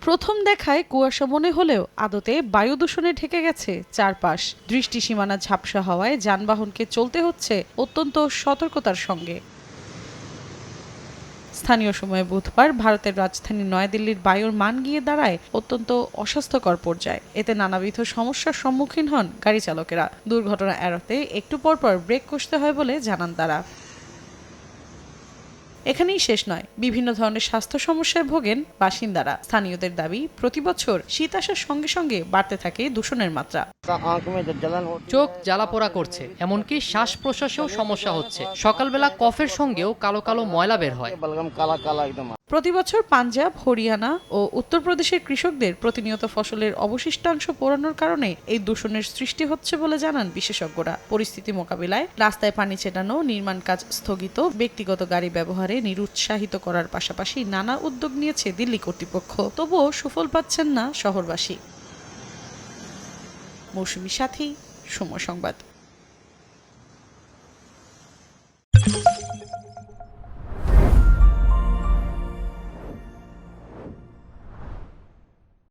প্রথম দেখায় কুয়াশা মনে হলেও আদতে বায়ু দূষণে ঢেকে গেছে চারপাশ। দৃষ্টিসীমানা ঝাপসা হওয়ায় যানবাহনকে চলতে হচ্ছে অত্যন্ত সতর্কতার সঙ্গে। স্থানীয় সময়ে বুধবার ভারতের রাজধানী নয়াদিল্লির বায়ুর মান গিয়ে দাঁড়ায় অত্যন্ত অস্বাস্থ্যকর পর্যায়ে। এতে নানাবিধ সমস্যার সম্মুখীন হন গাড়ি চালকেরা। দুর্ঘটনা এড়াতে একটু পরপর ব্রেক কষতে হয় বলে জানান তারা। এখানেই শেষ নয়, বিভিন্ন ধরনের স্বাস্থ্য সমস্যায় ভোগেন বাসিন্দারা। স্থানীয়দের দাবি, প্রতি বছর শীত আসার সঙ্গে সঙ্গে বাড়তে থাকে দূষণের মাত্রা। চোখ জ্বালাপোড়া করছে, এমনকি শ্বাস প্রশ্বাসেও সমস্যা হচ্ছে। সকালবেলা কফের সঙ্গেও কালো কালো ময়লা বের হয়। প্রতি বছর পাঞ্জাব, হরিয়ানা ও উত্তরপ্রদেশের কৃষকদের প্রতিনিয়ত ফসলের অবশিষ্টাংশ পোড়ানোর কারণে এই দূষণের সৃষ্টি হচ্ছে বলে জানান বিশেষজ্ঞরা। পরিস্থিতি মোকাবিলায় রাস্তায় পানি ছেটানো, নির্মাণ কাজ স্থগিত, ব্যক্তিগত গাড়ি ব্যবহারে নিরুৎসাহিত করার পাশাপাশি নানা উদ্যোগ নিয়েছে দিল্লি কর্তৃপক্ষ। তবুও সুফল পাচ্ছেন না শহরবাসী। মৌসুমী সাথী, সময় সংবাদ।